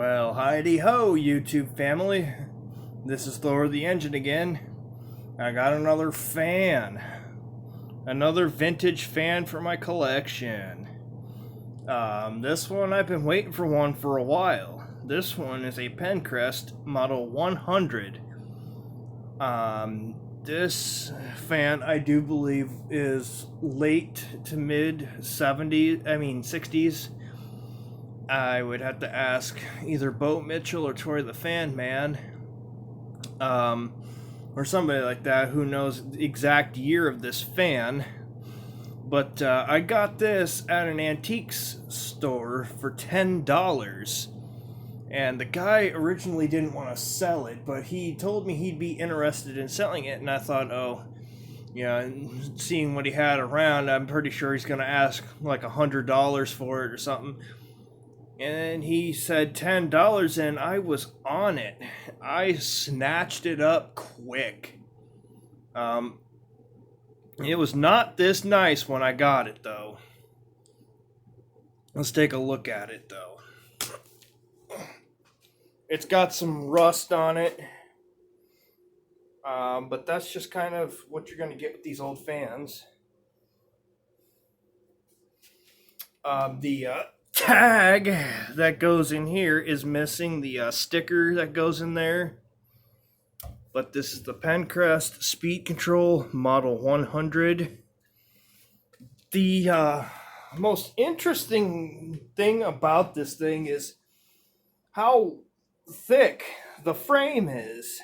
Well, hidey ho, YouTube family. This is Thor the Engine again. I got another fan. Another vintage fan for my collection. This one, I've been waiting for one for a while. This one is a Penncrest Model 100. This fan, I do believe, is late to mid 60s. I would have to ask either Bo Mitchell or Troy the Fan Man, or somebody like that who knows the exact year of this fan. But I got this at an antiques store for $10. And the guy originally didn't want to sell it, but he told me he'd be interested in selling it. And I thought, seeing what he had around, I'm pretty sure he's going to ask like $100 for it or something. And he said $10, and I was on it. I snatched it up quick. It was not this nice when I got it, though. Let's take a look at it, though. It's got some rust on it. But that's just kind of what you're going to get with these old fans. The tag that goes in here is missing the sticker that goes in there. But this is the Penncrest Speed Control Model 100. The most interesting thing about this thing is how thick the frame is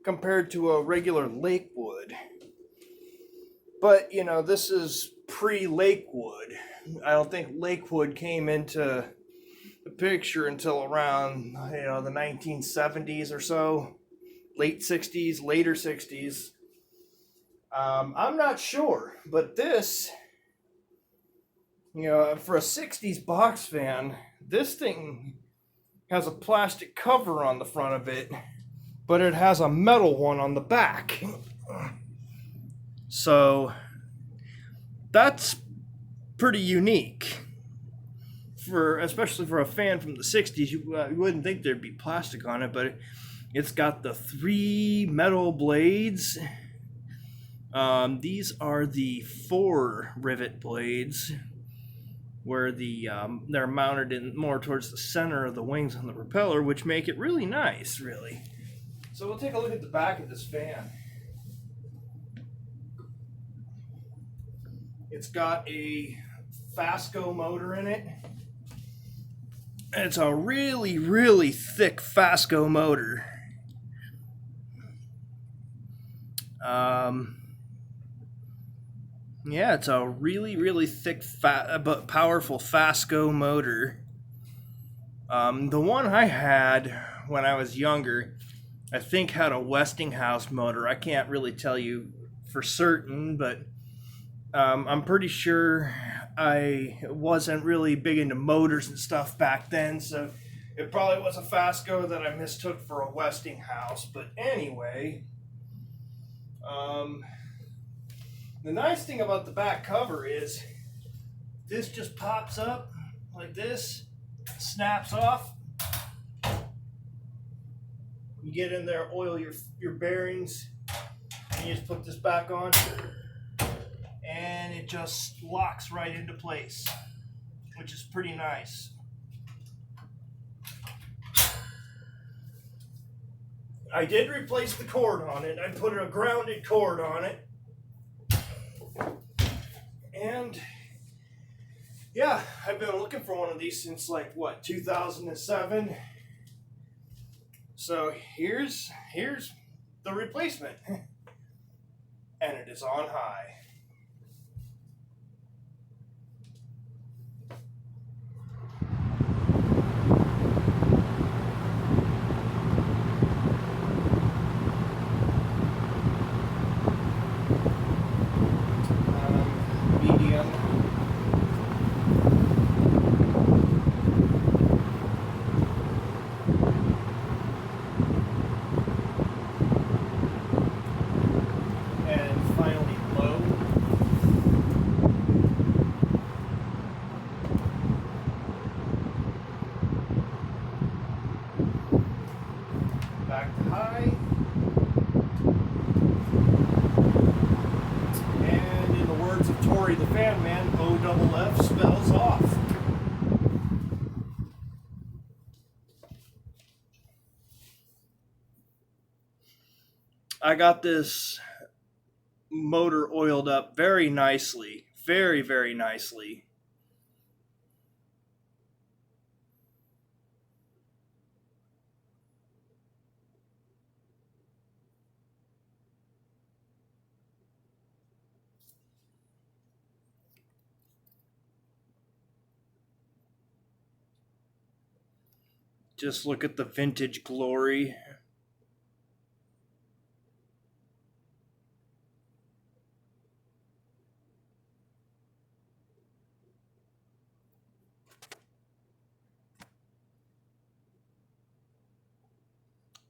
compared to a regular Lakewood. But, this is pre-Lakewood. I don't think Lakewood came into the picture until around, the 1970s or so. Late 60s, later 60s. I'm not sure, but this, for a 60s box fan, this thing has a plastic cover on the front of it, but it has a metal one on the back. So that's pretty unique, especially for a fan from the 60s. You wouldn't think there'd be plastic on it, but it's got the 3 metal blades. These are the 4 rivet blades, where they're mounted in more towards the center of the wings on the propeller, which make it really nice, really. So we'll take a look at the back of this fan. It's got a Fasco motor in it. It's a really, really thick Fasco motor. It's a really, really thick, but powerful Fasco motor. The one I had when I was younger, I think had a Westinghouse motor. I can't really tell you for certain, but I'm pretty sure I wasn't really big into motors and stuff back then, so it probably was a Fasco that I mistook for a Westinghouse. But anyway, the nice thing about the back cover is this just pops up like this, snaps off. You get in there, oil your bearings, and you just put this back on, and it just locks right into place, which is pretty nice. I did replace the cord on it. I put a grounded cord on it. And yeah, I've been looking for one of these since 2007. So here's the replacement. And it is on high. Medium. And finally low. high. And in the words of Tori the Fan Man, OFF spells off. I got this motor oiled up very nicely. Very, very nicely. Just look at the vintage glory.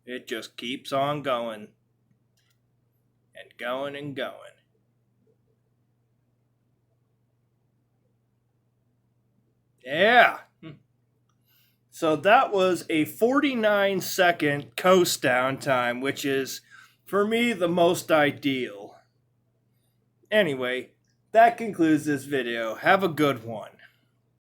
It just keeps on going. And going and going. Yeah. So that was a 49-second coast down time, which is, for me, the most ideal. Anyway, that concludes this video. Have a good one.